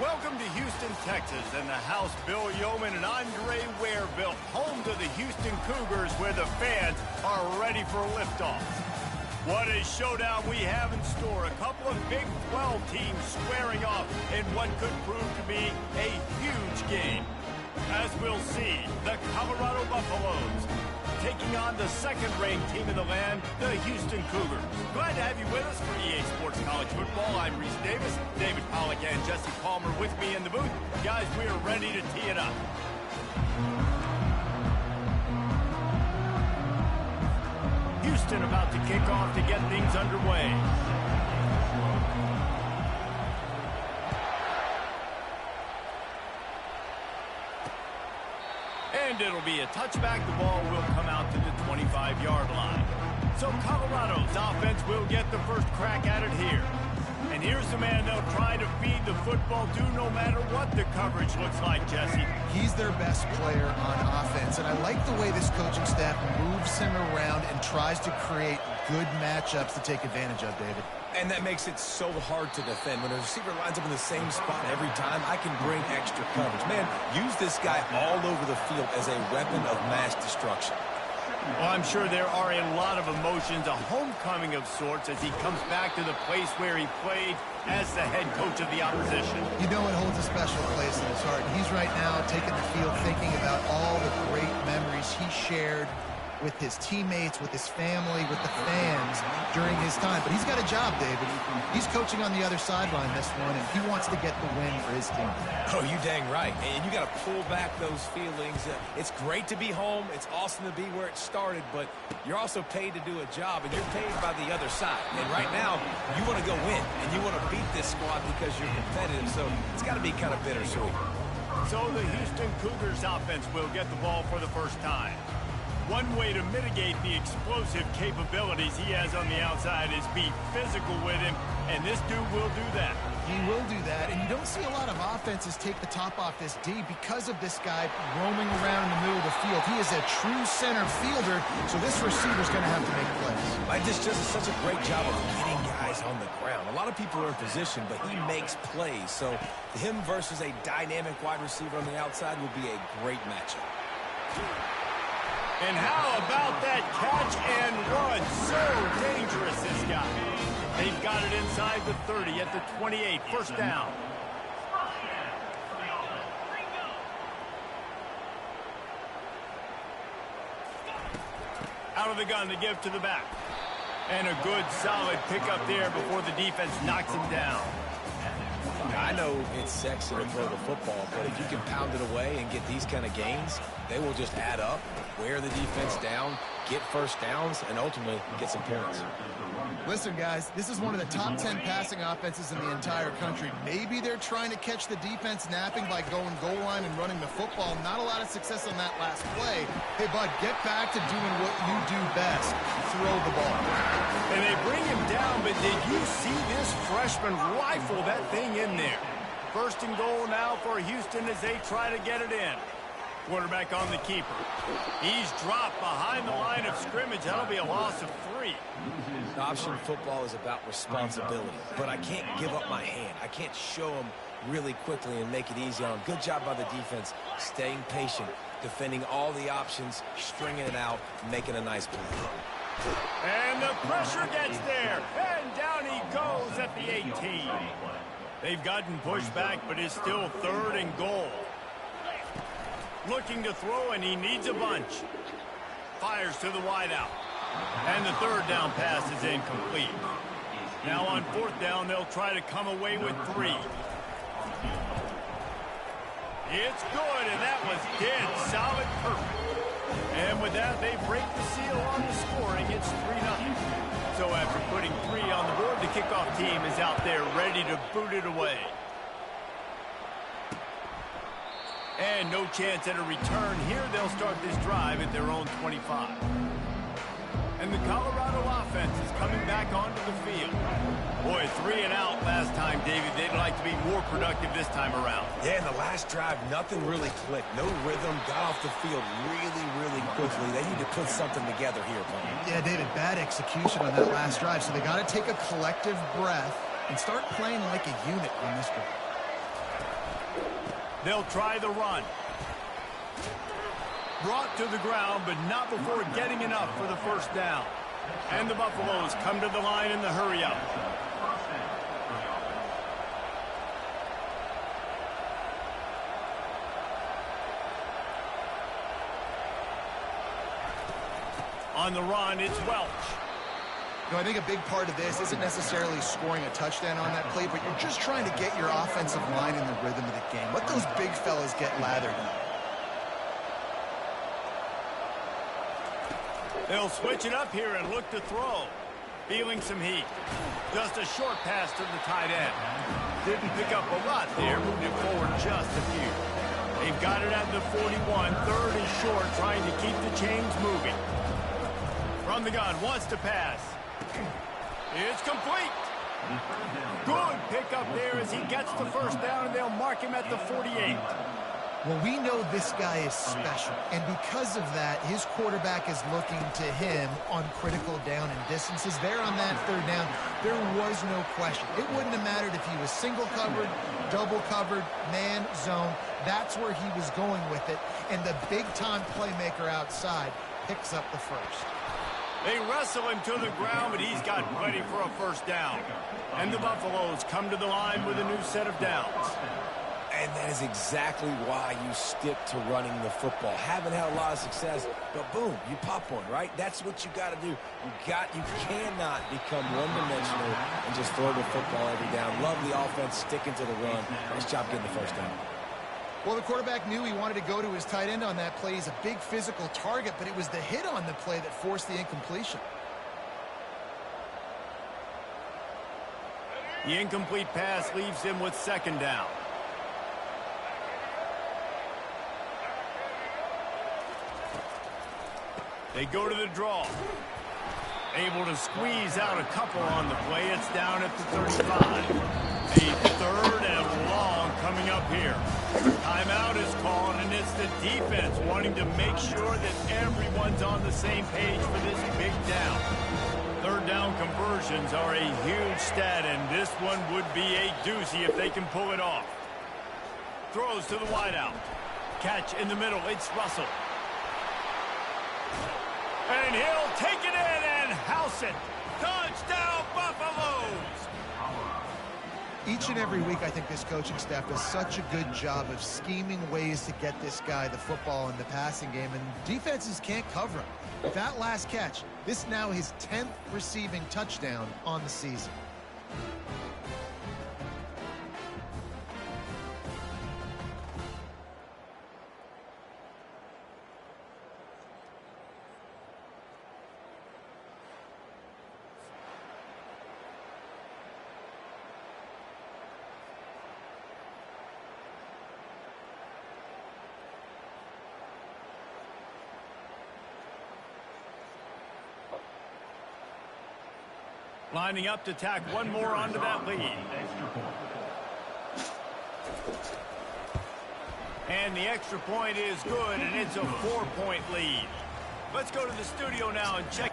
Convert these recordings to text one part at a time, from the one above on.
Welcome to Houston, Texas, and the house Bill Yeoman and Andre Ware built, home to the Houston Cougars, where the fans are ready for liftoff. What a showdown we have in store. A couple of Big 12 teams squaring off in what could prove to be a huge game. As we'll see, the Colorado Buffaloes taking on the second-ranked team in the land, the Houston Cougars. Glad to have you with us for EA Sports College Football. I'm Reese Davis, David Pollack and Jesse Palmer with me in the booth. Guys, we are ready to tee it up. Houston about to kick off to get things underway. And it'll be a touchback. The ball will come out to the 25-yard line. So Colorado's offense will get the first crack at it here. And here's the man they'll try to feed the football to no matter what the coverage looks like, Jesse. He's their best player on offense, and I like the way this coaching staff moves him around and tries to create good matchups to take advantage of, David. And that makes it so hard to defend. When a receiver lines up in the same spot every time, I can bring extra coverage. Man, use this guy all over the field as a weapon of mass destruction. Well, I'm sure there are a lot of emotions, a homecoming of sorts, as he comes back to the place where he played as the head coach of the opposition. You know it holds a special place in his heart. He's right now taking the field thinking about all the great memories he shared with his teammates, with his family, with the fans during his time. But he's got a job, David. He's coaching on the other sideline this one, and he wants to get the win for his team. Oh, you dang right. And you got to pull back those feelings. It's great to be home. It's awesome to be where it started, but you're also paid to do a job, and you're paid by the other side. And right now, you want to go win, and you want to beat this squad because you're competitive, so it's got to be kind of bittersweet. So the Houston Cougars offense will get the ball for the first time. One way to mitigate the explosive capabilities he has on the outside is be physical with him, and this dude will do that. He will do that, and you don't see a lot of offenses take the top off this D because of this guy roaming around in the middle of the field. He is a true center fielder, so this receiver's going to have to make plays. Mike just does such a great job of getting guys on the ground. A lot of people are in position, but he makes plays, so him versus a dynamic wide receiver on the outside will be a great matchup. And how about that catch and run? So dangerous, this guy. They've got it inside the 30 at the 28. First down. Out of the gun to give to the back. And a good, solid pickup there before the defense knocks him down. I know it's sexy to throw the football, but if you can pound it away and get these kind of gains, they will just add up, wear the defense down, get first downs, and ultimately get some points. Listen, guys, this is one of the top 10 passing offenses in the entire country. Maybe they're trying to catch the defense napping by going goal line and running the football. Not a lot of success on that last play. Hey, bud, get back to doing what you do best. Throw the ball. And they bring him down, but did you see this freshman rifle that thing in there? First and goal now for Houston as they try to get it in. Quarterback on the keeper. He's dropped behind the line of scrimmage. That'll be a loss of 3. Option football is about responsibility, but I can't give up my hand. I can't show them really quickly and make it easy on them. Good job by the defense, staying patient, defending all the options, stringing it out, making a nice play. And the pressure gets there, and down he goes at the 18. They've gotten pushed back, but it's still 3rd and goal. Looking to throw, and he needs a bunch. Fires to the wideout. And the 3rd down pass is incomplete. Now on 4th down, they'll try to come away with 3. It's good, and that was dead solid perfect. And with that, they break the seal on the scoring. It's 3-0. So after putting 3 on the board, the kickoff team is out there ready to boot it away. And no chance at a return here. They'll start this drive at their own 25. And the Colorado offense is coming back onto the field. Boy, 3 and out last time, David. They'd like to be more productive this time around. Yeah, in the last drive, nothing really clicked. No rhythm, got off the field really quickly. They need to put something together here, Paul. Yeah, David, bad execution on that last drive. So they got to take a collective breath and start playing like a unit on this drive. They'll try the run. Brought to the ground, but not before getting enough for the first down. And the Buffaloes come to the line in the hurry-up. On the run, it's Welch. You know, I think a big part of this isn't necessarily scoring a touchdown on that play, but you're just trying to get your offensive line in the rhythm of the game. Let those big fellas get lathered. They'll switch it up here and look to throw. Feeling some heat. Just a short pass to the tight end. Didn't pick up a lot there, moving it forward just a few. They've got it at the 41. Third and short, trying to keep the chains moving. From the gun, wants to pass. It's complete. Good pickup there as he gets the first down, and they'll mark him at the 48. Well, we know this guy is special, and because of that, his quarterback is looking to him on critical down and distances. There on that third down, there was no question. It wouldn't have mattered if he was single covered, double covered, man, zone. That's where he was going with it, and the big-time playmaker outside picks up the first. They wrestle him to the ground, but he's got plenty for a first down. And the Buffaloes come to the line with a new set of downs. And that is exactly why you stick to running the football. Haven't had a lot of success, but boom, you pop one, right? That's what you got to do. You cannot become one-dimensional and just throw the football every down. Love the offense sticking to the run. Nice job getting the first down. Well, the quarterback knew he wanted to go to his tight end on that play. He's a big physical target, but it was the hit on the play that forced the incompletion. The incomplete pass leaves him with second down. They go to the draw. Able to squeeze out a couple on the play. It's down at the 35. A third and long coming up here. Timeout is called, and it's the defense wanting to make sure that everyone's on the same page for this big down. Third down conversions are a huge stat, and this one would be a doozy if they can pull it off. Throws to the wideout. Catch in the middle. It's Russell. And he'll take it in and house it. Touchdown, Buffaloes! Each and every week, I think this coaching staff does such a good job of scheming ways to get this guy the football in the passing game, and defenses can't cover him. That last catch, this now his 10th receiving touchdown on the season. Lining up to tack one more onto that lead. And the extra point is good, and it's a 4-point lead. Let's go to the studio now and check.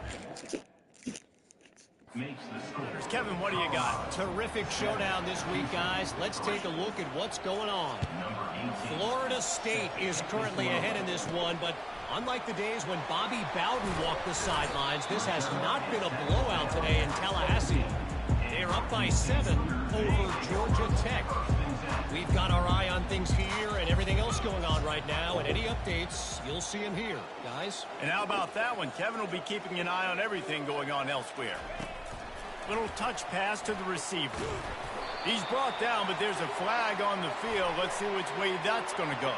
Kevin, what do you got? Terrific showdown this week, guys. Let's take a look at what's going on. Florida State is currently ahead in this one, but unlike the days when Bobby Bowden walked the sidelines, this has not been a blowout today in Tallahassee. They're up by 7 over Georgia Tech. We've got our eye on things here and everything else going on right now, and any updates, you'll see them here, guys. And how about that one? Kevin will be keeping an eye on everything going on elsewhere. Little touch pass to the receiver. He's brought down, but there's a flag on the field. Let's see which way that's going to go.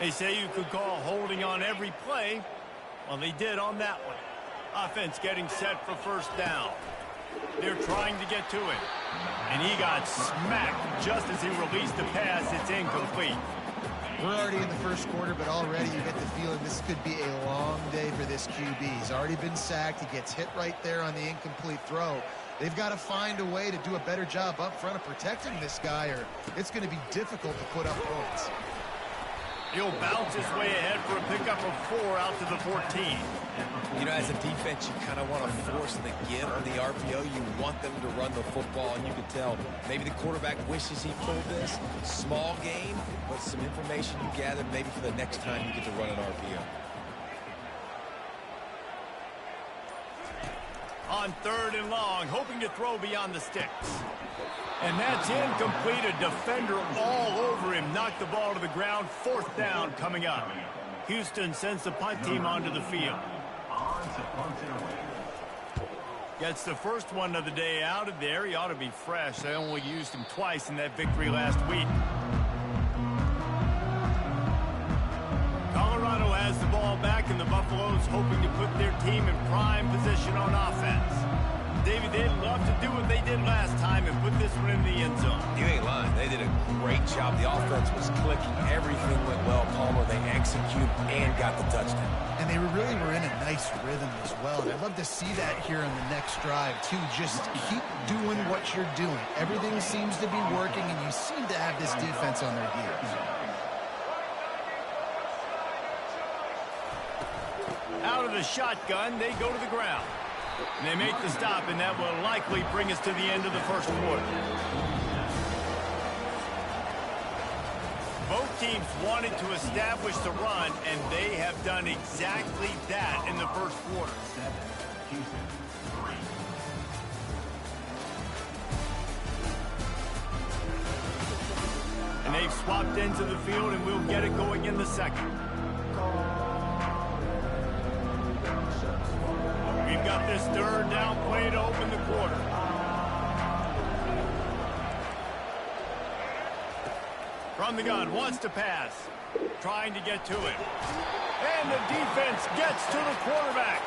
They say you could call holding on every play. Well, they did on that one. Offense getting set for first down. They're trying to get to it. And he got smacked just as he released the pass. It's incomplete. We're already in the first quarter, but already you get the feeling this could be a long day for this QB. He's already been sacked. He gets hit right there on the incomplete throw. They've got to find a way to do a better job up front of protecting this guy, or it's going to be difficult to put up points. He'll bounce his way ahead for a pickup of 4 out to the 14. You know, as a defense, you kind of want to force the give on the RPO. You want them to run the football, and you can tell maybe the quarterback wishes he pulled this. Small gain, but some information you gathered maybe for the next time you get to run an RPO. On 3rd and long, hoping to throw beyond the sticks. And that's incomplete. A defender all over him. Knocked the ball to the ground. 4th down coming up. Houston sends the punt team onto the field. Gets the first one of the day out of there. He ought to be fresh. They only used him twice in that victory last week. Colorado has the ball back, and the Buffaloes hoping to put their team in prime position on offense. David, they'd love to do what they did last time and put this one in the end zone. You ain't lying. They did a great job. The offense was clicking. Everything went well, Palmer. They executed and got the touchdown. And they really were in a nice rhythm as well. And I'd love to see that here on the next drive, too. Just keep doing what you're doing. Everything seems to be working, and you seem to have this defense on their heels. Out of the shotgun, they go to the ground. And they make the stop, and that will likely bring us to the end of the first quarter. Both teams wanted to establish the run, and they have done exactly that in the first quarter. And they've swapped into the field, and we'll get it going in the second. We've got this 3rd down play to open the quarter. From the gun, wants to pass. Trying to get to it. And the defense gets to the quarterback.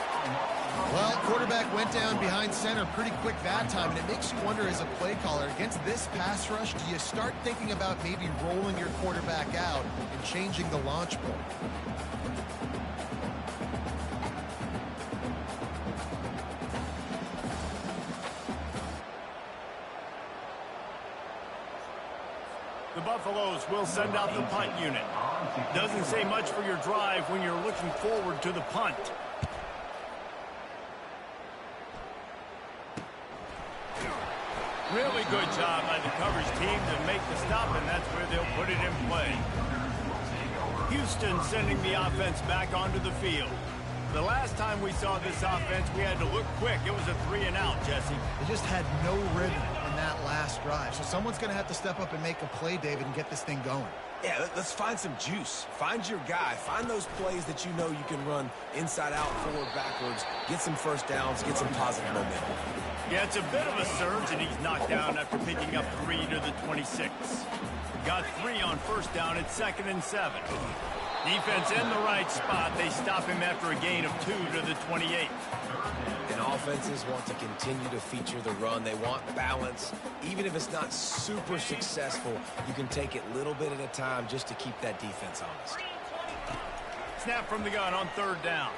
Well, quarterback went down behind center pretty quick that time, and it makes you wonder as a play caller, against this pass rush, do you start thinking about maybe rolling your quarterback out and changing the launch point? The Buffaloes will send out the punt unit. Doesn't say much for your drive when you're looking forward to the punt. Really good job by the coverage team to make the stop, and that's where they'll put it in play. Houston sending the offense back onto the field. The last time we saw this offense, we had to look quick. It was a 3-and-out, Jesse. They just had no rhythm in that last drive. So someone's going to have to step up and make a play, David, and get this thing going. Yeah, let's find some juice. Find your guy. Find those plays that you know you can run inside out, forward, backwards. Get some first downs. Get some positive momentum. Yeah, it's a bit of a surge, and he's knocked down after picking up 3 to the 26. Got 3 on first down at 2nd and 7. Defense in the right spot. They stop him after a gain of 2 to the 28. And offenses want to continue to feature the run. They want balance. Even if it's not super successful, you can take it little bit at a time just to keep that defense honest. Snap from the gun on 3rd down.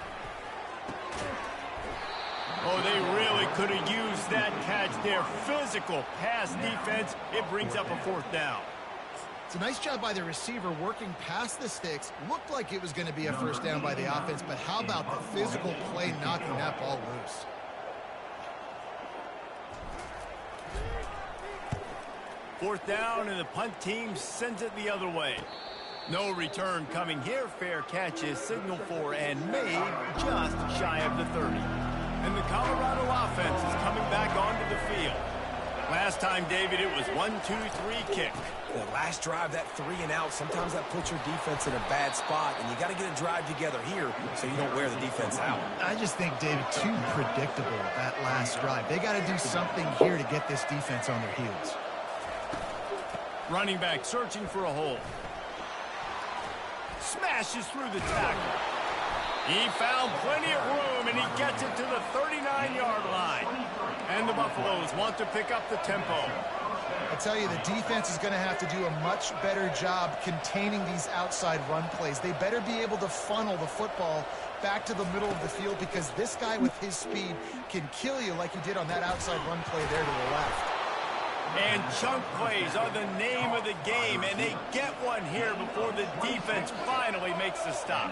Oh, they really could have used that catch there. Physical pass defense. It brings up a 4th down. It's a nice job by the receiver working past the sticks. Looked like it was going to be a first down by the offense, but how about the physical play knocking that ball loose? Fourth down, and the punt team sends it the other way. No return coming here. Fair catch is signaled for and made just shy of the 30. And the Colorado offense is coming back onto the field. Last time, David, it was 1-2-3 kick. The last drive, that 3-and-out, sometimes that puts your defense in a bad spot, and you got to get a drive together here so you don't wear the defense out. I just think, David, too predictable that last drive. They got to do something here to get this defense on their heels. Running back searching for a hole. Smashes through the tackle. He found plenty of room, and he gets it to the 39-yard line. And the Buffaloes want to pick up the tempo. I tell you, the defense is going to have to do a much better job containing these outside run plays. They better be able to funnel the football back to the middle of the field, because this guy with his speed can kill you like he did on that outside run play there to the left. And chunk plays are the name of the game, and they get one here before the defense finally makes the stop.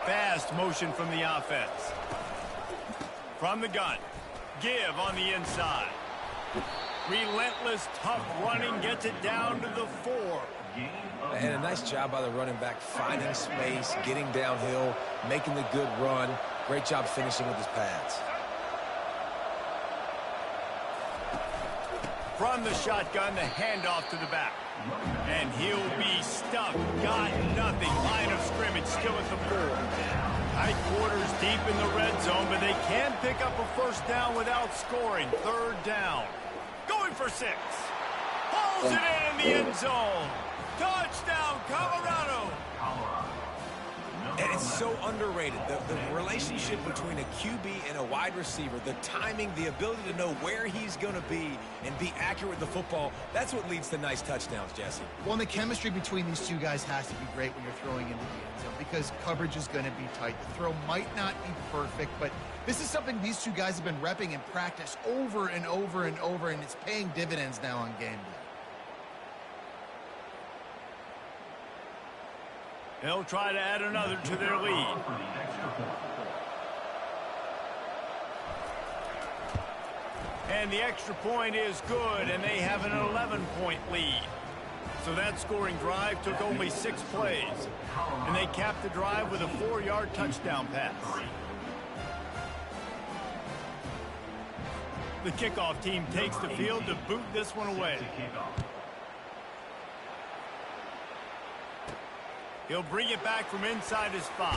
Fast motion from the offense. From the gun. Give on the inside. Relentless, tough running gets it down to the 4. And a nice job by the running back, finding space, getting downhill, making the good run. Great job finishing with his pads. From the shotgun, the handoff to the back. And he'll be stuck. Got nothing. Line of scrimmage still at the 4. Tight quarters deep in the red zone, but they can pick up a first down without scoring. Third down. Going for 6. Pulls it in the end zone. Touchdown, Colorado. And it's so underrated. The relationship between a QB and a wide receiver, the timing, the ability to know where he's going to be and be accurate with the football, that's what leads to nice touchdowns, Jesse. Well, and the chemistry between these two guys has to be great when you're throwing into the end zone because coverage is going to be tight. The throw might not be perfect, but this is something these two guys have been repping in practice over and over and over, and it's paying dividends now on game day. They'll try to add another to their lead. And the extra point is good, and they have an 11-point lead. So that scoring drive took only 6 plays. And they capped the drive with a 4-yard touchdown pass. The kickoff team takes the field to boot this one away. He'll bring it back from inside his 5.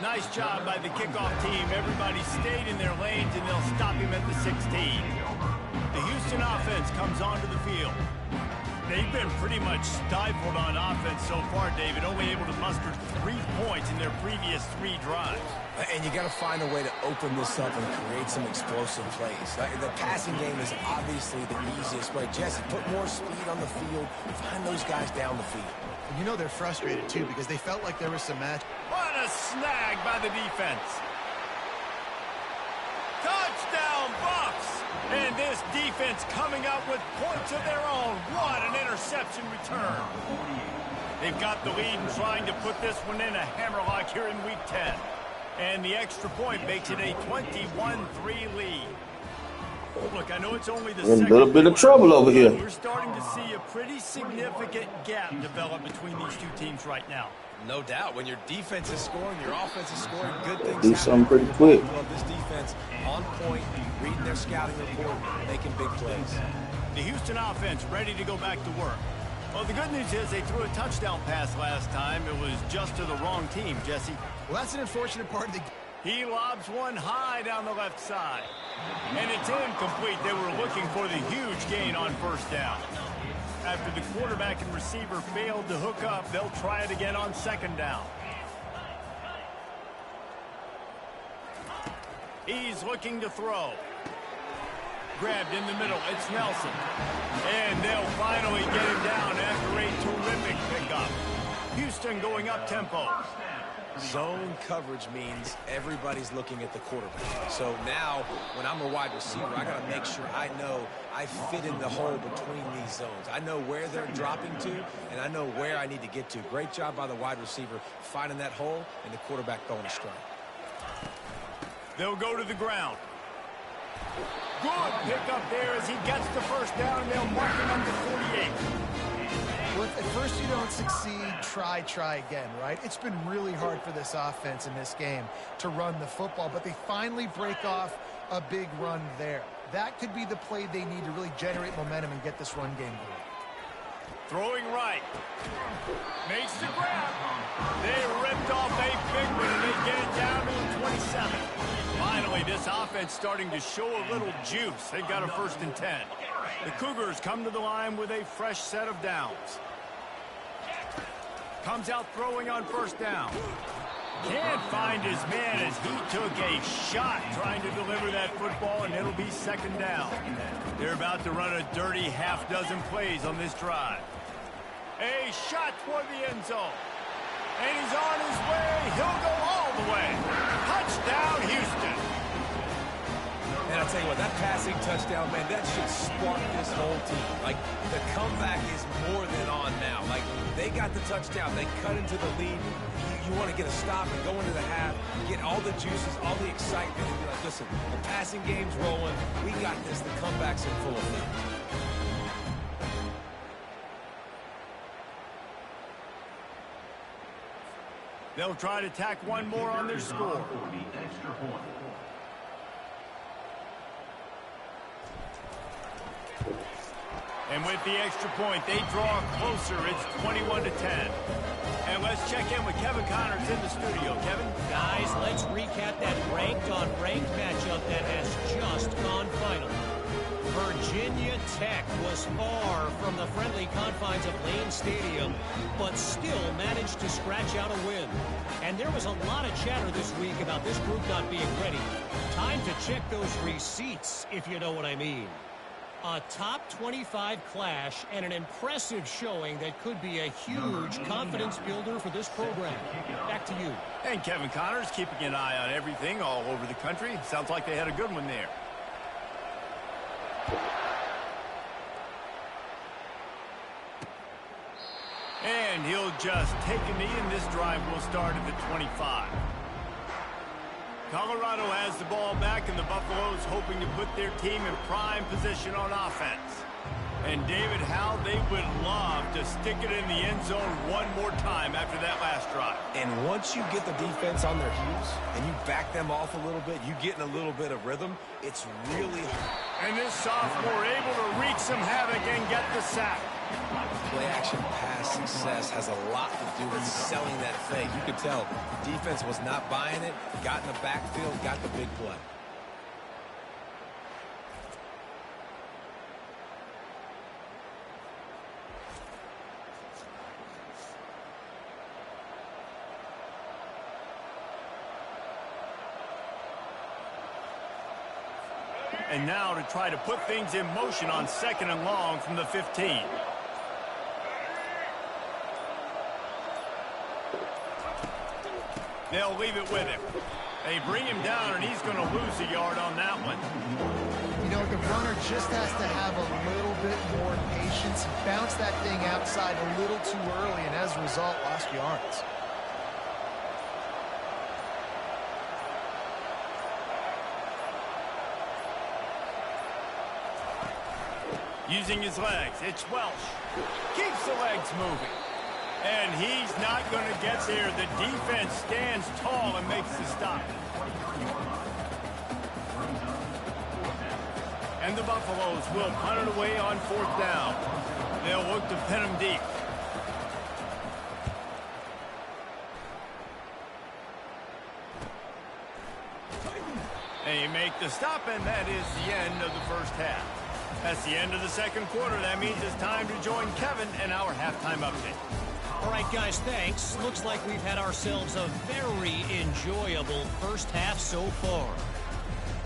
Nice job by the kickoff team. Everybody stayed in their lanes, and they'll stop him at the 16. The Houston offense comes onto the field. They've been pretty much stifled on offense so far, David, only able to muster 3 points in their previous 3 drives. And you got to find a way to open this up and create some explosive plays. The passing game is obviously the easiest way. Jesse, put more speed on the field. Find those guys down the field. You know they're frustrated, too, because they felt like there was some match. What a snag by the defense. Touchdown, Bucks! And this defense coming up with points of their own. What an interception return. They've got the lead and trying to put this one in a hammerlock here in Week 10. And the extra point makes it a 21-3 lead. Look, I know it's only the second. A little bit of trouble over here. We're starting to see a pretty significant gap develop between these two teams right now. No doubt. When your defense is scoring, your offense is scoring, good things Do happen. something pretty quick. I love this defense on point, reading their scouting report, making big plays. The Houston offense ready to go back to work. Well, the good news is they threw a touchdown pass last time. It was just to the wrong team, Jesse. Well, that's an unfortunate part of the game. He lobs one high down the left side. And it's incomplete. They were looking for the huge gain on first down. After the quarterback and receiver failed to hook up, they'll try it again on second down. He's looking to throw. Grabbed in the middle. It's Nelson. And they'll finally get him down after a terrific pickup. Houston going up tempo. Zone coverage means everybody's looking at the quarterback. So now, when I'm a wide receiver, I got to make sure I know I fit in the hole between these zones. I know where they're dropping to, and I know where I need to get to. Great job by the wide receiver finding that hole, and the quarterback going to strike. They'll go to the ground. Good pickup there as he gets the first down, and they'll mark him under 48. Well, if at first you don't succeed, try again, right? It's been really hard for this offense in this game to run the football, but they finally break off a big run there. That could be the play they need to really generate momentum and get this run game going. Throwing right. Makes the grab. They ripped off a big one, and they get it down to the 27. Finally, this offense starting to show a little juice. They've got a 1st and 10. The Cougars come to the line with a fresh set of downs. Comes out throwing on first down. Can't find his man as he took a shot trying to deliver that football, and it'll be second down. They're about to run a dirty half-dozen plays on this drive. A shot toward the end zone. And he's on his way. He'll go all the way. Touchdown, Houston. And I'll tell you what, that passing touchdown, man, that should spark this whole team. Like, the comeback is more than on now. Like, they got the touchdown. They cut into the lead. You want to get a stop and go into the half, get all the juices, all the excitement, and be like, listen, the passing game's rolling. We got this. The comeback's in full effect. They'll try to tack one more on their score. And with the extra point, they draw closer. It's 21-10. And let's check in with Kevin Connors in the studio. Kevin? Guys, let's recap that ranked-on-ranked matchup that has just gone final. Virginia Tech was far from the friendly confines of Lane Stadium, but still managed to scratch out a win. And there was a lot of chatter this week about this group not being ready. Time to check those receipts, if you know what I mean. A top 25 clash and an impressive showing that could be a huge confidence builder for this program. Back to you. And Kevin Connors keeping an eye on everything all over the country. Sounds like they had a good one there. And he'll just take a knee, and this drive will start at the 25. Colorado has the ball back, and the Buffaloes hoping to put their team in prime position on offense. And David, how they would love to stick it in the end zone one more time after that last drive. And once you get the defense on their heels and you back them off a little bit, you get in a little bit of rhythm, it's really hard. And this sophomore able to wreak some havoc and get the sack. Play-action pass success has a lot to do with selling that fake. You could tell the defense was not buying it, got in the backfield, got the big play. And now to try to put things in motion on 2nd and long from the 15. They'll leave it with him. They bring him down, and he's going to lose a yard on that one. You know, the runner just has to have a little bit more patience. He bounced that thing outside a little too early, and as a result, lost yards. Using his legs, it's Welsh. Keeps the legs moving. And he's not going to get there. The defense stands tall and makes the stop. And the Buffaloes will punt it away on 4th down. They'll look to pin him deep. They make the stop, and that is the end of the first half. That's the end of the 2nd quarter. That means it's time to join Kevin and our halftime update. All right, guys, thanks. Looks like we've had ourselves a very enjoyable first half so far.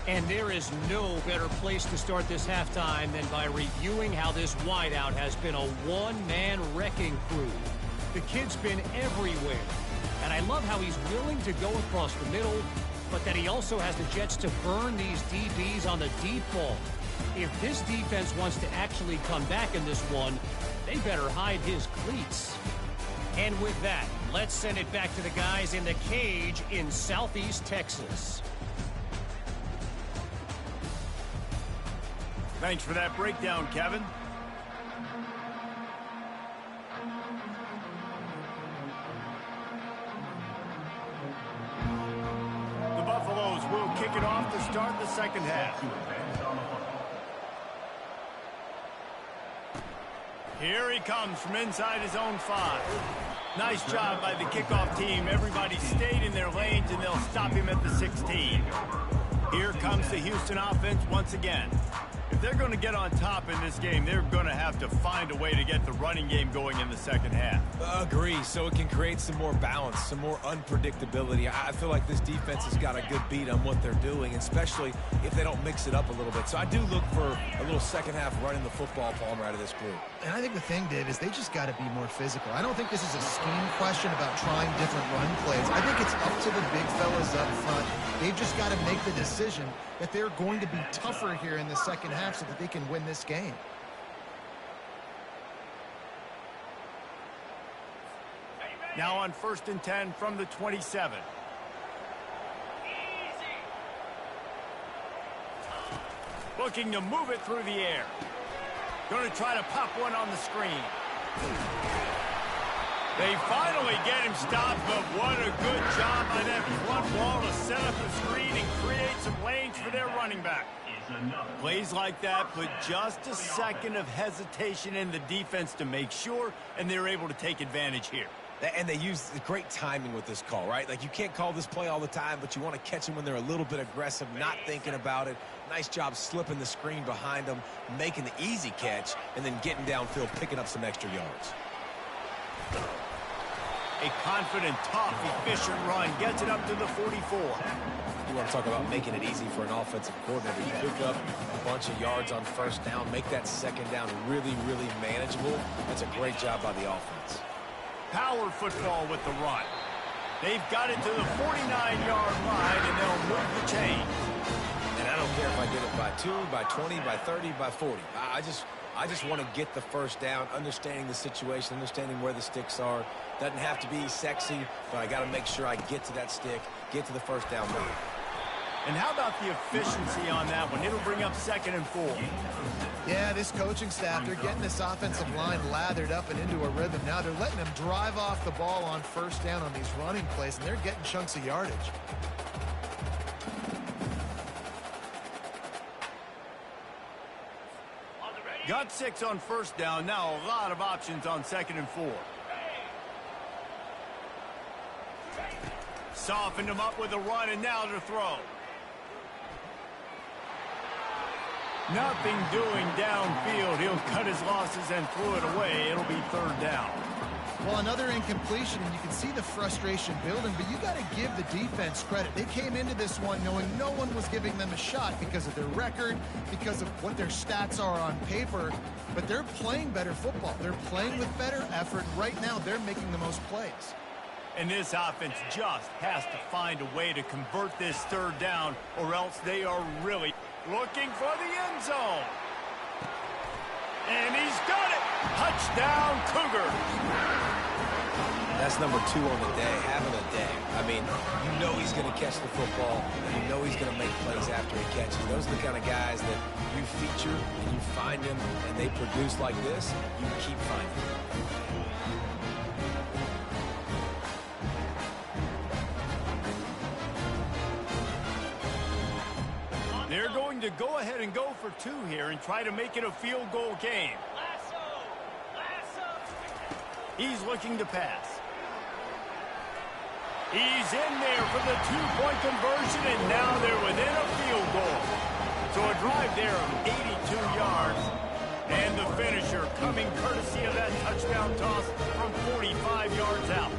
And there is no better place to start this halftime than by reviewing how this wideout has been a one-man wrecking crew. The kid's been everywhere. And I love how he's willing to go across the middle, but that he also has the jets to burn these DBs on the deep ball. If this defense wants to actually come back in this one, they better hide his cleats. And with that, let's send it back to the guys in the cage in Southeast Texas. Thanks for that breakdown, Kevin. The Buffaloes will kick it off to start the 2nd half. Here he comes from inside his own 5. Nice job by the kickoff team. Everybody stayed in their lanes, and they'll stop him at the 16. Here comes the Houston offense once again. If If they're going to get on top in this game, they're going to have to find a way to get the running game going in the second half. Agree, so it can create some more balance, some more unpredictability. I feel like this defense has got a good beat on what they're doing, especially if they don't mix it up a little bit. So I do look for a little second half running the football, Palmer, out of this group. And I think the thing, Dave, is they just got to be more physical. I don't think this is a scheme question about trying different run plays. I think it's up to the big fellas up front. They've just got to make the decision that they're going to be tougher here in the second half so that they can win this game. Now on 1st and 10 from the 27. Looking to move it through the air. Going to try to pop one on the screen. They finally get him stopped, but what a good job by that front wall to set up the screen and create some lanes for their running back. Plays like that put just a second of hesitation in the defense to make sure, and they're able to take advantage here. And they use great timing with this call, right? Like, you can't call this play all the time, but you want to catch them when they're a little bit aggressive, not thinking about it. Nice job slipping the screen behind them, making the easy catch, and then getting downfield, picking up some extra yards. A confident, tough, efficient run gets it up to the 44. You want to talk about making it easy for an offensive coordinator. You pick up a bunch of yards on first down, make that second down really, really manageable. That's a great job by the offense. Power football with the run. They've got it to the 49-yard line, and they'll move the chain. And I don't care if I get it by 2, by 20, by 30, by 40. I just want to get the first down, understanding the situation, understanding where the sticks are. Doesn't have to be sexy, but I got to make sure I get to that stick, get to the first down move. And how about the efficiency on that one? It'll bring up 2nd and 4. Yeah, this coaching staff, they're getting this offensive line lathered up and into a rhythm. Now they're letting them drive off the ball on first down on these running plays, and they're getting chunks of yardage. Got 6 on first down. Now a lot of options on 2nd and 4. Softened him up with a run, and now to throw. Nothing doing downfield. He'll cut his losses and throw it away. It'll be 3rd down. Well, another incompletion, and you can see the frustration building, but you got to give the defense credit. They came into this one knowing no one was giving them a shot because of their record, because of what their stats are on paper, but they're playing better football. They're playing with better effort. Right now, they're making the most plays. And this offense just has to find a way to convert this 3rd down, or else they are really looking for the end zone. And he's got it. Touchdown, Cougars. That's number 2 on the day, having a day. I mean, you know he's going to catch the football, and you know he's going to make plays after he catches. Those are the kind of guys that you feature, and you find them, and they produce like this, you keep finding them. They're going to go ahead and go for 2 here and try to make it a field goal game. He's looking to pass. He's in there for the 2-point conversion, and now they're within a field goal. So a drive there of 82 yards. And the finisher coming courtesy of that touchdown toss from 45 yards out.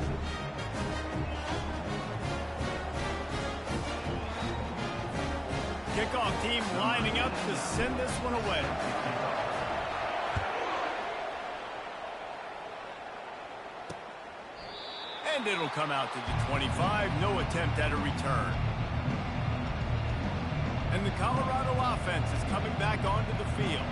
Kickoff team lining up to send this one away. And it'll come out to the 25. No attempt at a return. And the Colorado offense is coming back onto the field.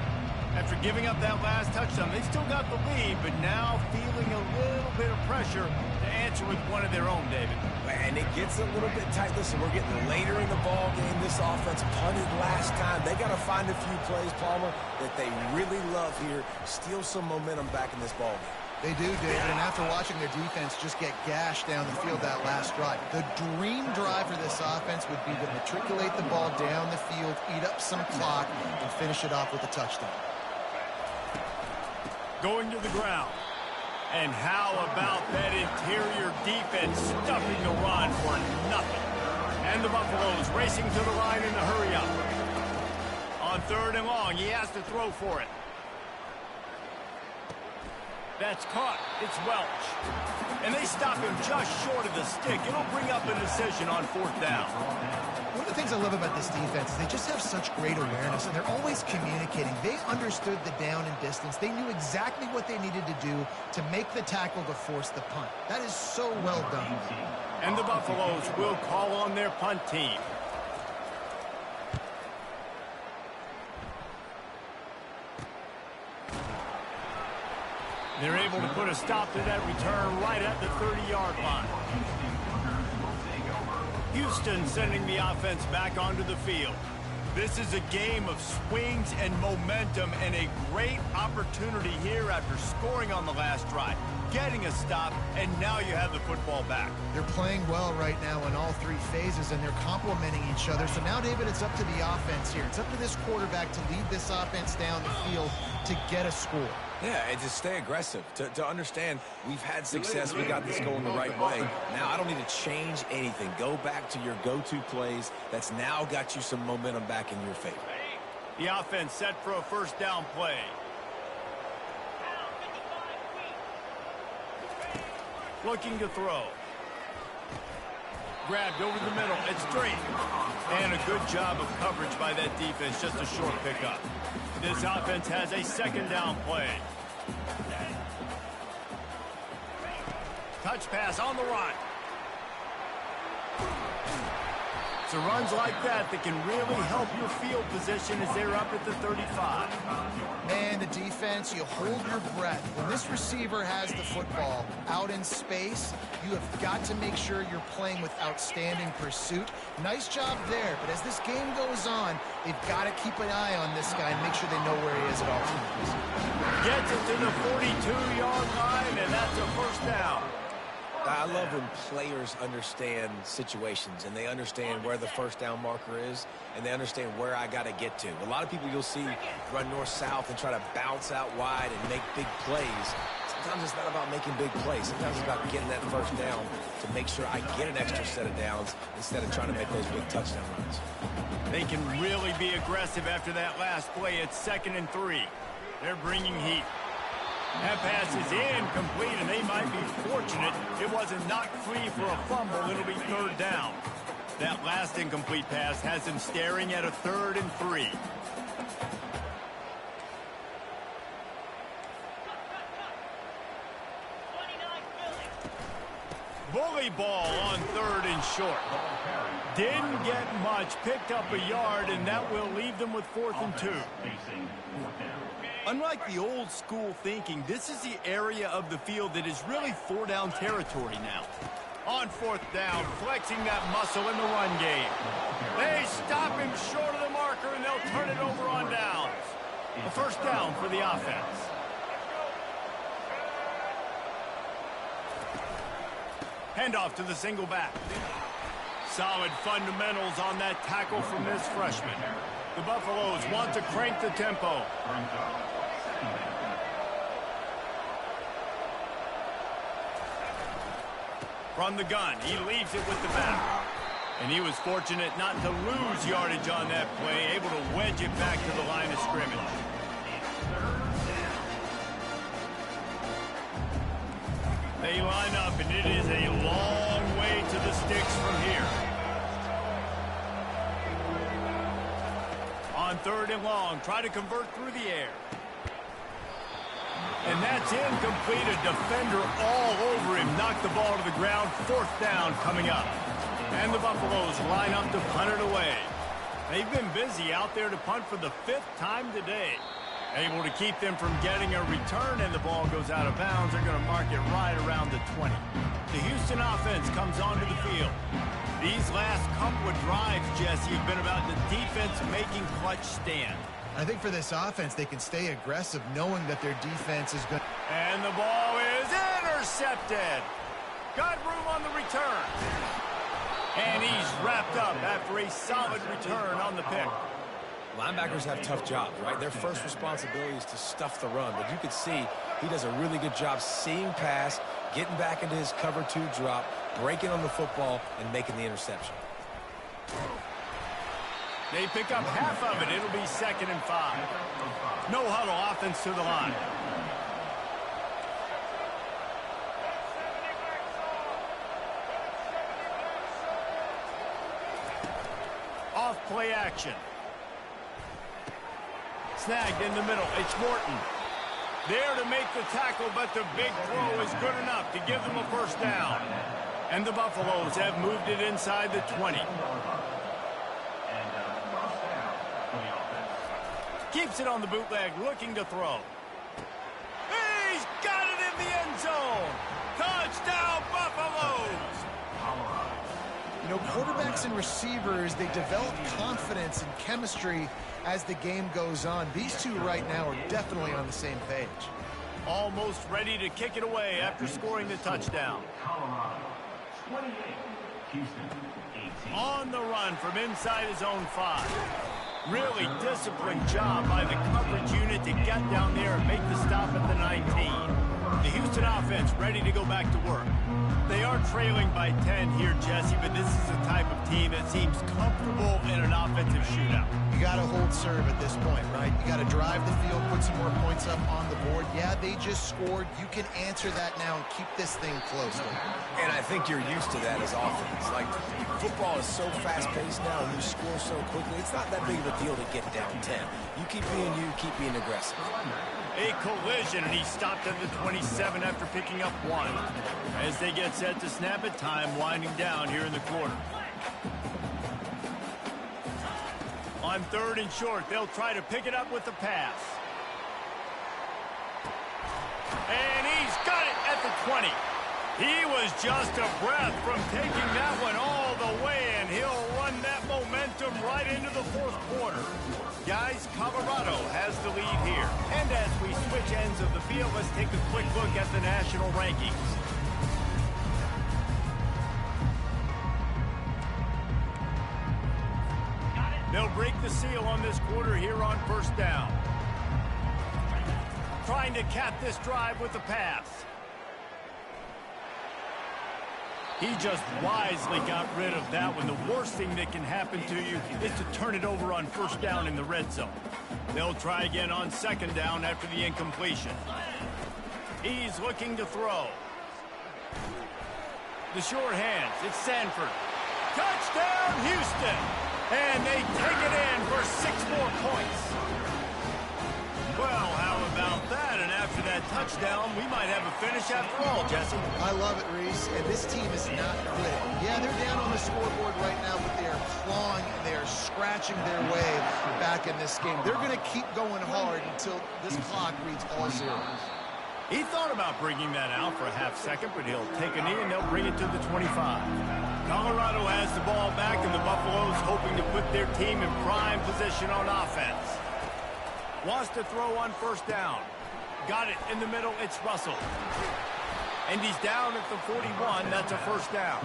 After giving up that last touchdown, they still got the lead, but now feeling a little bit of pressure to answer with one of their own, David. And it gets a little bit tight. Listen, we're getting later in the ball game. This offense punted last time. They got to find a few plays, Palmer, that they really love here. Steal some momentum back in this ball game. They do, David, and after watching their defense just get gashed down the field that last drive, the dream drive for this offense would be to matriculate the ball down the field, eat up some clock, and finish it off with a touchdown. Going to the ground. And how about that interior defense stuffing the run for nothing? And the Buffaloes racing to the line in the hurry up. On 3rd and long, he has to throw for it. That's caught. It's Welch. And they stop him just short of the stick. It'll bring up a decision on 4th down. One of the things I love about this defense is they just have such great awareness, and they're always communicating. They understood the down and distance. They knew exactly what they needed to do to make the tackle to force the punt. That is so well done. And the Buffaloes will call on their punt team. They're able to put a stop to that return right at the 30-yard line. Houston sending the offense back onto the field. This is a game of swings and momentum, and a great opportunity here after scoring on the last drive, getting a stop, and now you have the football back. They're playing well right now in all 3 phases, and they're complementing each other. So now, David, it's up to the offense here. It's up to this quarterback to lead this offense down the field to get a score. Yeah, and to stay aggressive, to understand we've had success, we got this going the right way. Now I don't need to change anything. Go back to your go-to plays. That's now got you some momentum back in your favor. The offense set for a 1st down play. Looking to throw. Grabbed over the middle. It's straight. And a good job of coverage by that defense. Just a short pickup. This offense has a 2nd down play. Touch pass on the run. It's runs like that can really help your field position as they're up at the 35. Man, the defense, you hold your breath. When this receiver has the football out in space, you have got to make sure you're playing with outstanding pursuit. Nice job there, but as this game goes on, they've got to keep an eye on this guy and make sure they know where he is at all times. Gets it to the 42-yard line, and that's a 1st down. I love when players understand situations and they understand where the 1st down marker is and they understand where I got to get to. A lot of people you'll see run north-south and try to bounce out wide and make big plays. Sometimes it's not about making big plays. Sometimes it's about getting that 1st down to make sure I get an extra set of downs instead of trying to make those big touchdown runs. They can really be aggressive after that last play. It's 2nd and 3. They're bringing heat. That pass is incomplete, and they might be fortunate it wasn't knocked free for a fumble. It'll be 3rd down. That last incomplete pass has them staring at a 3rd and 3. Bully ball on 3rd and short. Didn't get much, picked up a yard, and that will leave them with 4th and 2. Unlike the old school thinking, this is the area of the field that is really 4-down territory now. On 4th down, flexing that muscle in the run game. They stop him short of the marker, and they'll turn it over on downs. A 1st down for the offense. Handoff to the single back. Solid fundamentals on that tackle from this freshman. The Buffaloes want to crank the tempo. From the gun, he leaves it with the back. And he was fortunate not to lose yardage on that play, able to wedge it back to the line of scrimmage. They line up, and it is a long way to the sticks from here. On 3rd and long, try to convert through the air. And that's incomplete. A defender all over him. Knocked the ball to the ground. 4th down coming up. And the Buffaloes line up to punt it away. They've been busy out there to punt for the 5th time today. Able to keep them from getting a return, and the ball goes out of bounds. They're going to mark it right around the 20. The Houston offense comes onto the field. These last couple of drives, Jesse, have been about the defense making clutch stand. I think for this offense, they can stay aggressive knowing that their defense is good. And the ball is intercepted. Got room on the return. And he's wrapped up after a solid return on the pick. Linebackers have tough jobs, right? Their first responsibility is to stuff the run. But you can see he does a really good job seeing pass, getting back into his cover 2 drop, breaking on the football, and making the interception. They pick up half of it. It'll be 2nd and 5. No huddle offense to the line. Off play action. Snagged in the middle. It's Morton. There to make the tackle, but the big throw is good enough to give them a first down. And the Buffaloes have moved it inside the 20. Keeps it on the bootleg, looking to throw. He's got it in the end zone. Touchdown, Buffaloes! You know, quarterbacks and receivers, they develop confidence and chemistry as the game goes on. These two right now are definitely on the same page. Almost ready to kick it away after scoring the touchdown. On the run from inside his own 5. Really disciplined job by the coverage unit to get down there and make the stop at the 19. The Houston offense ready to go back to work. They are trailing by 10 here, Jesse, but this is the type of team that seems comfortable in an offensive shootout. You got to hold serve at this point, right? You got to drive the field, put some more points up on the board. Yeah, they just scored. You can answer that now and keep this thing close. And I think you're used to that as offense. Like, football is so fast-paced now, and you score so quickly, it's not that big of a deal to get down 10. You keep being aggressive. A collision, and he stopped at the 27 after picking up 1. As they get set to snap it, time winding down here in the quarter. On 3rd and short, they'll try to pick it up with the pass. And he's got it at the 20. He was just a breath from taking that one all the way, and he'll run that momentum right into the 4th quarter. Guys, Colorado has the lead here. And as we switch ends of the field, let's take a quick look at the national rankings. They'll break the seal on this quarter here on 1st down. Trying to cap this drive with the pass. He just wisely got rid of that one. The worst thing that can happen to you is to turn it over on 1st down in the red zone. They'll try again on 2nd down after the incompletion. He's looking to throw. The short hands. It's Sanford. Touchdown, Houston! And they take it in for 6 more points. Well, how about that? And after that touchdown, we might have a finish after all, Jesse. I love it, Reese. And this team is not quitting. Yeah, they're down on the scoreboard right now, but they are clawing and they are scratching their way back in this game. They're going to keep going hard until this clock reads all zeros. He thought about bringing that out for a half second, but he'll take a knee and they'll bring it to the 25. Colorado has the ball back, and the Buffaloes hoping to put their team in prime position on offense. Wants to throw on 1st down. Got it in the middle. It's Russell. And he's down at the 41. That's a 1st down.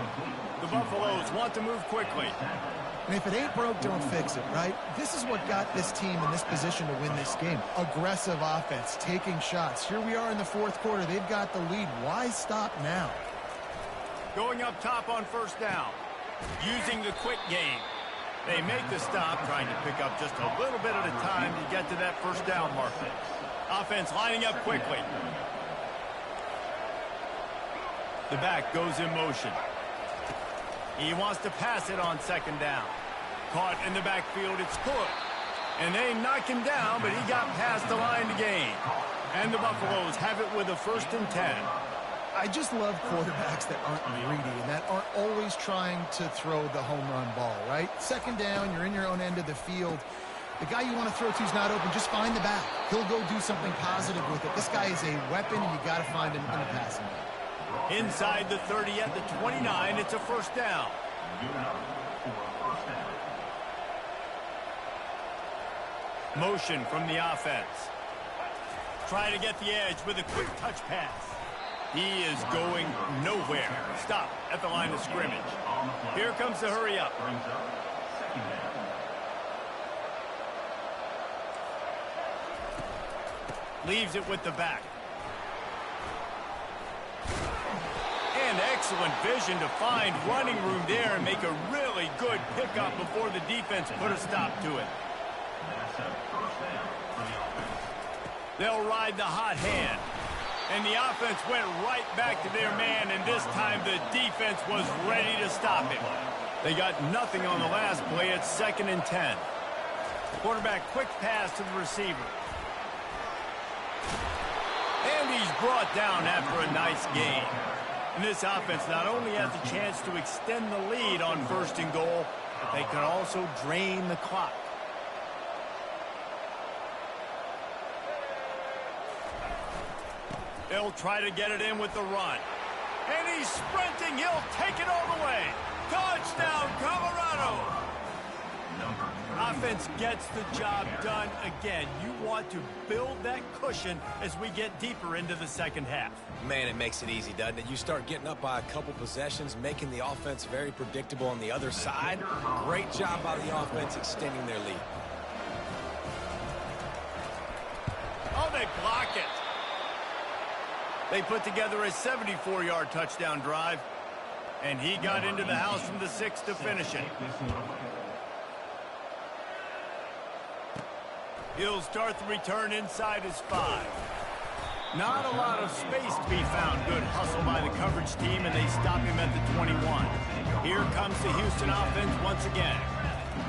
The Buffaloes want to move quickly. And if it ain't broke, don't fix it, right? This is what got this team in this position to win this game. Aggressive offense, taking shots. Here we are in the 4th quarter. They've got the lead. Why stop now? Going up top on 1st down. Using the quick game. They make the stop, trying to pick up just a little bit at a time to get to that 1st down marker. Offense lining up quickly. The back goes in motion. He wants to pass it on 2nd down. Caught in the backfield, it's Cook. And they knock him down, but he got past the line to gain. And the Buffaloes have it with a 1st and 10. I just love quarterbacks that aren't greedy and that aren't always trying to throw the home run ball, right? 2nd down, you're in your own end of the field. The guy you want to throw to is not open. Just find the back. He'll go do something positive with it. This guy is a weapon, and you got to find him in the passing game. Inside the 30 at the 29, it's a 1st down. Motion from the offense. Try to get the edge with a quick touch pass. He is going nowhere. Stop at the line of scrimmage. Here comes the hurry up. Leaves it with the back. And Excellent vision to find running room there and make a really good pickup before the defense put a stop to it. They'll ride the hot hand. And the offense went right back to their man, and this time the defense was ready to stop him. They got nothing on the last play. It's 2nd and 10. Quarterback quick pass to the receiver. And he's brought down after a nice gain. And this offense not only has a chance to extend the lead on 1st and goal, but they can also drain the clock. They'll try to get it in with the run. And he's sprinting. He'll take it all the way. Touchdown, Colorado! Offense gets the job done again. You want to build that cushion as we get deeper into the second half. Man, it makes it easy, doesn't it? You start getting up by a couple possessions, making the offense very predictable on the other side. Great job by the offense extending their lead. Oh, they block it. They put together a 74-yard touchdown drive, and he got into the house from the 6 to finish it. He'll start the return inside his 5. Not a lot of space to be found. Good hustle by the coverage team, and they stop him at the 21. Here comes the Houston offense once again.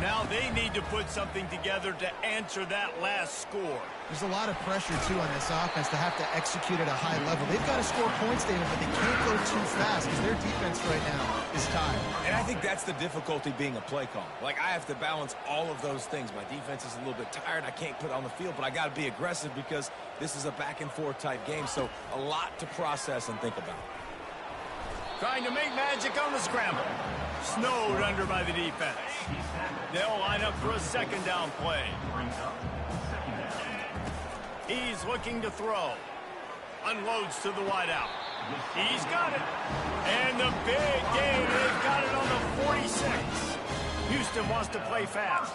Now they need to put something together to answer that last score. There's a lot of pressure, too, on this offense to have to execute at a high level. They've got to score points, David, but they can't go too fast because their defense right now is tired. And I think that's the difficulty being a play call. Like, I have to balance all of those things. My defense is a little bit tired. I can't put it on the field, but I got to be aggressive because this is a back-and-forth type game, so a lot to process and think about. Trying to make magic on the scramble. Snowed under by the defense. They'll line up for a 2nd down play. He's looking to throw. Unloads to the wideout. He's got it. And the big gain. They've got it on the 46. Houston wants to play fast.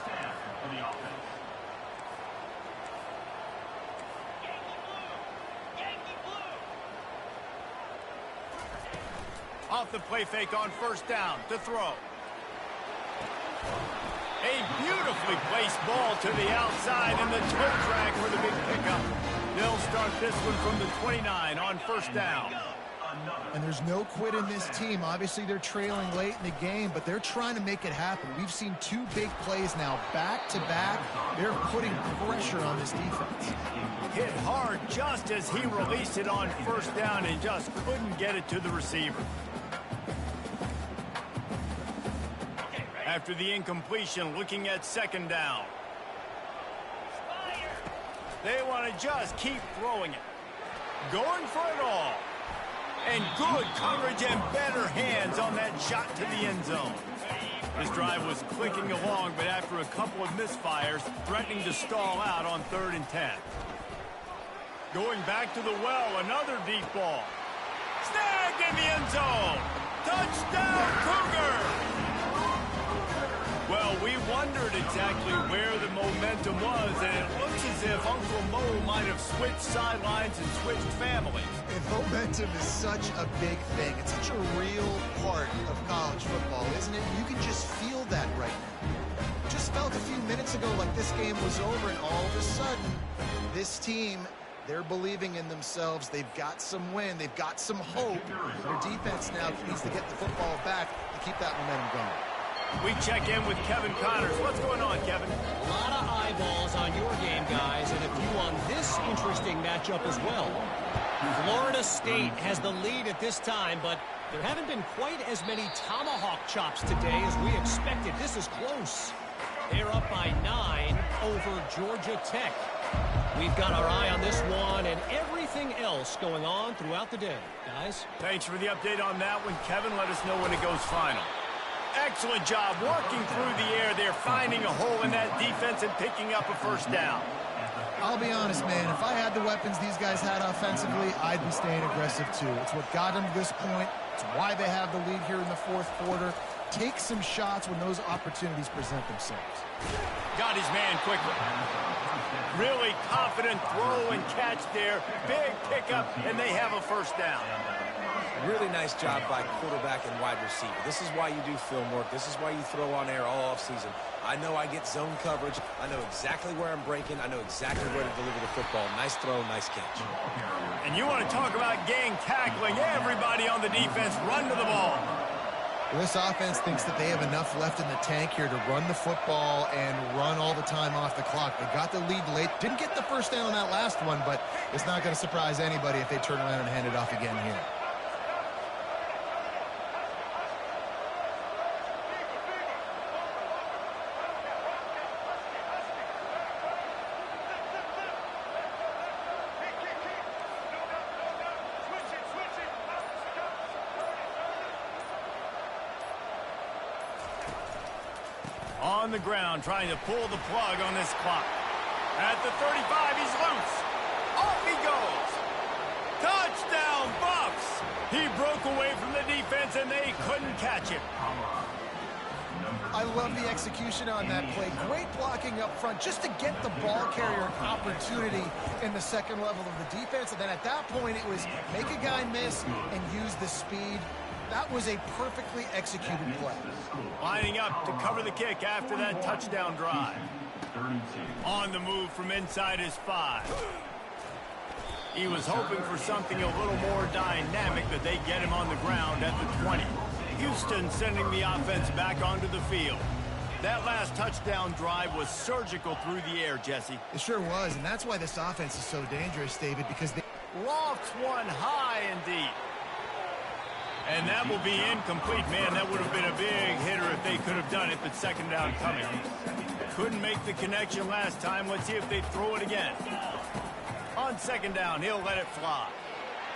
Off the play fake on 1st down to throw. A beautifully placed ball to the outside and the toe drag for the big pickup. They'll start this one from the 29 on 1st down. And there's no quit in this team. Obviously, they're trailing late in the game, but they're trying to make it happen. We've seen 2 big plays now back-to-back. They're putting pressure on this defense. Hit hard just as he released it on 1st down and just couldn't get it to the receiver. After the incompletion, looking at 2nd down. They want to just keep throwing it. Going for it all. And good coverage and better hands on that shot to the end zone. This drive was clicking along, but after a couple of misfires, threatening to stall out on 3rd and 10. Going back to the well, another deep ball. Snagged in the end zone. Touchdown, Cougar! Well, we wondered exactly where the momentum was, and it looks as if Uncle Mo might have switched sidelines and switched families. And momentum is such a big thing. It's such a real part of college football, isn't it? You can just feel that right now. Just felt a few minutes ago like this game was over, and all of a sudden, this team, they're believing in themselves. They've got some wind. They've got some hope. Their defense now needs to get the football back to keep that momentum going. We check in with Kevin Connors. What's going on, Kevin? A lot of eyeballs on your game, guys, and a few on this interesting matchup as well. Florida State has the lead at this time, but there haven't been quite as many tomahawk chops today as we expected. This is close. They're up by 9 over Georgia Tech. We've got our eye on this one and everything else going on throughout the day. Guys? Thanks for the update on that one, Kevin. Let us know when it goes final. Excellent job working through the air there, finding a hole in that defense and picking up a 1st down. I'll be honest, man. If I had the weapons these guys had offensively, I'd be staying aggressive too. It's what got them to this point. It's why they have the lead here in the 4th quarter. Take some shots when those opportunities present themselves. Got his man quickly. Really confident throw and catch there. Big pickup, and they have a 1st down. Really nice job by quarterback and wide receiver. This is why you do film work. This is why you throw on air all offseason. I know I get zone coverage. I know exactly where I'm breaking. I know exactly where to deliver the football. Nice throw, nice catch. And you want to talk about gang tackling. Everybody on the defense run to the ball. This offense thinks that they have enough left in the tank here to run the football and run all the time off the clock. They got the lead late. Didn't get the first down on that last one, but it's not going to surprise anybody if they turn around and hand it off again here. On the ground, trying to pull the plug on this clock. At the 35, he's loose. Off he goes. Touchdown, Buffs. He broke away from the defense, and they couldn't catch him. I love the execution on that play. Great blocking up front just to get the ball carrier an opportunity in the second level of the defense. And then at that point, it was make a guy miss and use the speed. That was a perfectly executed play. Lining up to cover the kick after that touchdown drive. On the move from inside his 5. He was hoping for something a little more dynamic, but they get him on the ground at the 20. Houston sending the offense back onto the field. That last touchdown drive was surgical through the air, Jesse. It sure was, and that's why this offense is so dangerous, David, because they Lofts one high and deep. And that will be incomplete. Man, that would have been a big hitter if they could have done it, but second down coming. Couldn't make the connection last time. Let's see if they throw it again. On second down, he'll let it fly.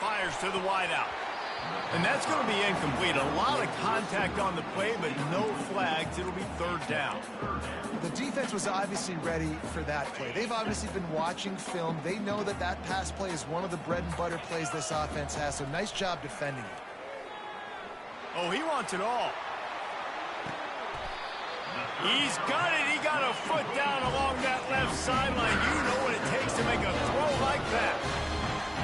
Fires to the wideout. And that's going to be incomplete. A lot of contact on the play, but no flags. It'll be third down. The defense was obviously ready for that play. They've obviously been watching film. They know that that pass play is one of the bread and butter plays this offense has, so nice job defending it. Oh, he wants it all. He's got it. He got a foot down along that left sideline. You know what it takes to make a throw like that.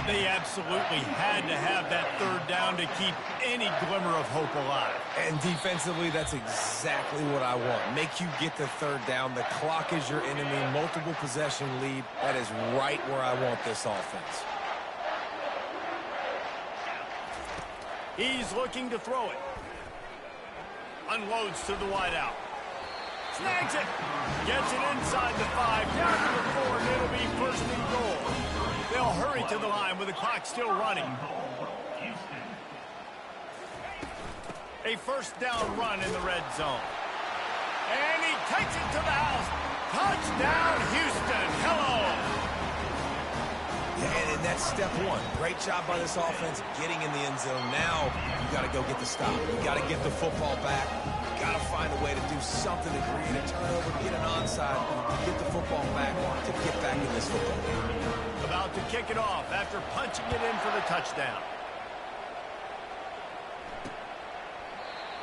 They absolutely had to have that third down to keep any glimmer of hope alive. And defensively, that's exactly what I want. Make you get the third down. The clock is your enemy. Multiple possession lead. That is right where I want this offense. He's looking to throw it. Unloads to the wideout. Snags it. Gets it inside the 5. Down to the 4, and it'll be first and goal. They'll hurry to the line with the clock still running. A first down run in the red zone. And he takes it to the house. Touchdown, Houston. Hello. And that's step one. Great job by this offense getting in the end zone. Now you got to go get the stop. You got to get the football back. You got to find a way to do something to create a turnover, get an onside, get the football back to get back in this football game. About to kick it off after punching it in for the touchdown.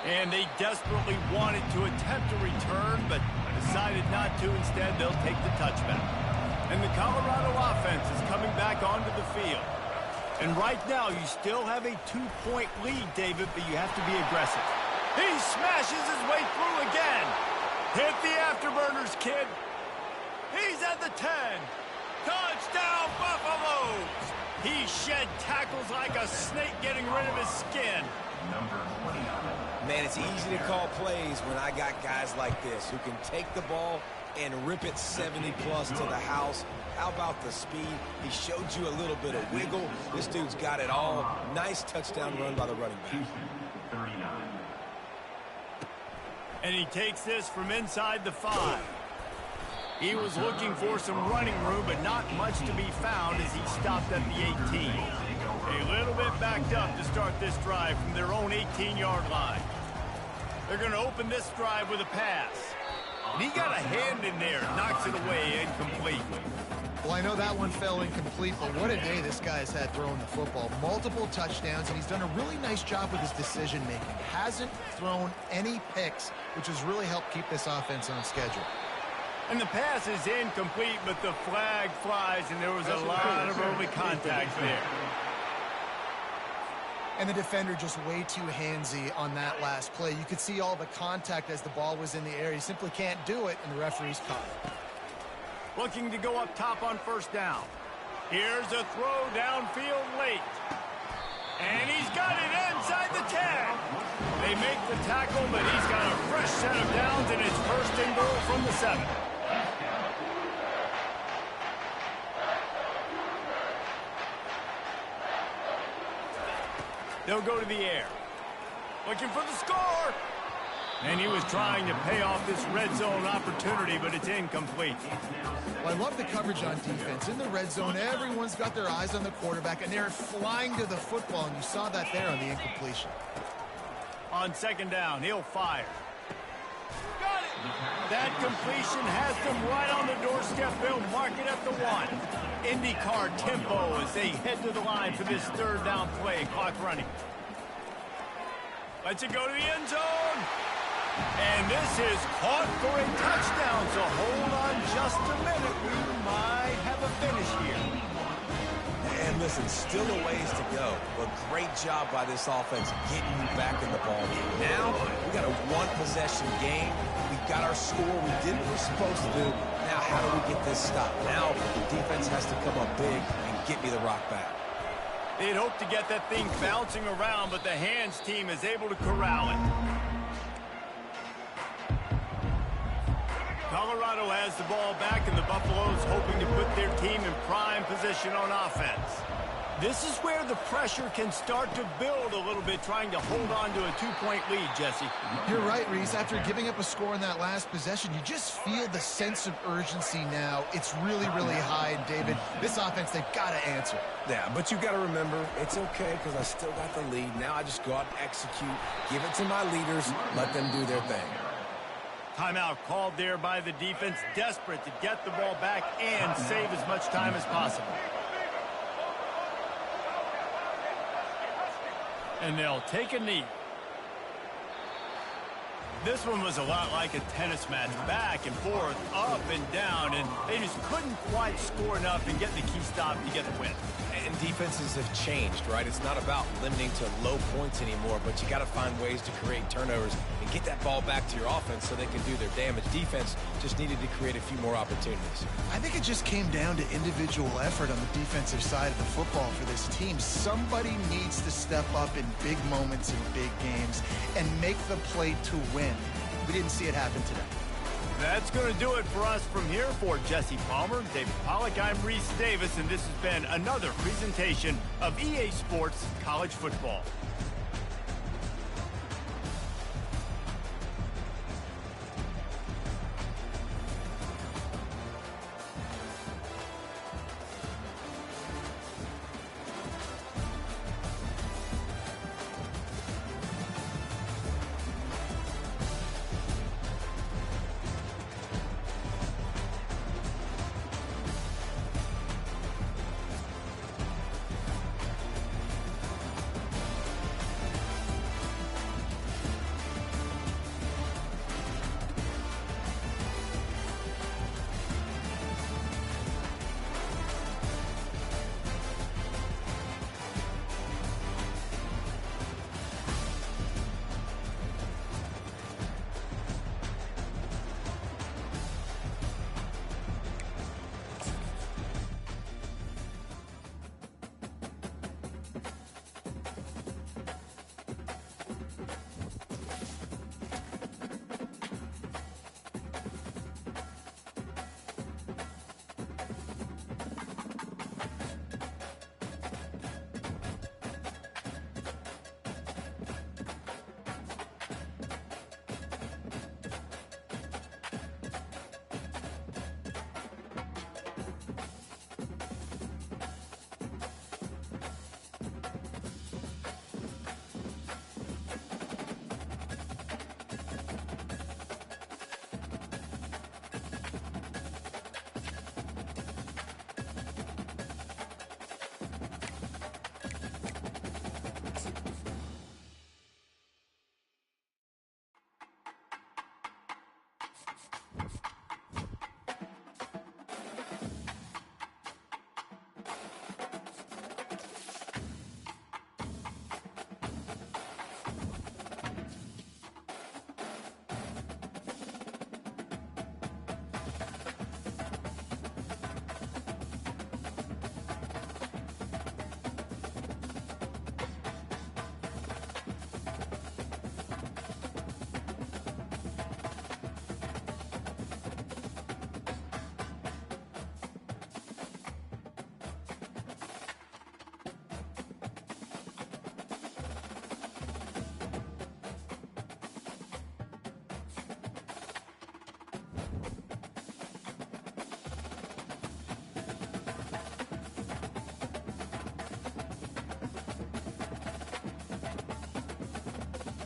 And they desperately wanted to attempt a return, but decided not to. Instead, they'll take the touchback. And the Colorado offense is coming back onto the field. And right now, you still have a 2-point lead, David, but you have to be aggressive. He smashes his way through again. Hit the afterburners, kid. He's at the 10. Touchdown, Buffaloes. He shed tackles like a snake getting rid of his skin. Man, it's easy to call plays when I got guys like this who can take the ball and rip it 70-plus to the house. How about the speed? He showed you a little bit of wiggle. This dude's got it all. Nice touchdown run by the running back. And he takes this from inside the 5. He was looking for some running room, but not much to be found as he stopped at the 18. A little bit backed up to start this drive from their own 18-yard line. They're going to open this drive with a pass. And he got a hand in there, knocks it away, incomplete. Well, I know that one fell incomplete, but what a day this guy's had throwing the football. Multiple touchdowns, and he's done a really nice job with his decision-making. Hasn't thrown any picks, which has really helped keep this offense on schedule. And the pass is incomplete, but the flag flies, and there was a lot of early contact there. And the defender just way too handsy on that last play. You could see all the contact as the ball was in the air. He simply can't do it, and the referee's caught it. Looking to go up top on first down. Here's a throw downfield late. And he's got it inside the 10. They make the tackle, but he's got a fresh set of downs, and it's first and goal from the 7. They'll go to the air. Looking for the score. And he was trying to pay off this red zone opportunity, but it's incomplete. Well, I love the coverage on defense. In the red zone, everyone's got their eyes on the quarterback, and they're flying to the football, and you saw that there on the incompletion. On second down, he'll fire. Got it! That completion has them right on the doorstep. They'll mark it at the 1. IndyCar tempo as they head to the line for this third down play. Clock running. Let's it go to the end zone. And this is caught for a touchdown, so hold on just a minute. We might have a finish here. And listen, still a ways to go, but great job by this offense getting you back in the ball game. Now, we got a one-possession game. We got our score. We did what we're supposed to do. Now, how do we get this stopped? Now, the defense has to come up big and get me the rock back. They'd hope to get that thing bouncing around, but the hands team is able to corral it. Colorado has the ball back, and the Buffaloes hoping to put their team in prime position on offense. This is where the pressure can start to build a little bit, trying to hold on to a 2-point lead, Jesse. You're right, Reese. After giving up a score in that last possession, you just feel the sense of urgency now. It's really, really high, and David, this offense, they've got to answer. Yeah, but you got to remember, it's okay because I still got the lead. Now I just go out and execute, give it to my leaders, let them do their thing. Timeout called there by the defense, desperate to get the ball back and save as much time as possible. And they'll take a knee. This one was a lot like a tennis match, back and forth, up and down, and they just couldn't quite score enough and get the key stop to get the win. And defenses have changed, right? It's not about limiting to low points anymore, but you got to find ways to create turnovers and get that ball back to your offense so they can do their damage. Defense just needed to create a few more opportunities. I think it just came down to individual effort on the defensive side of the football for this team. Somebody needs to step up in big moments in big games and make the play to win. We didn't see it happen today. That's going to do it for us from here. For Jesse Palmer, David Pollack, I'm Reese Davis, and this has been another presentation of EA Sports College Football.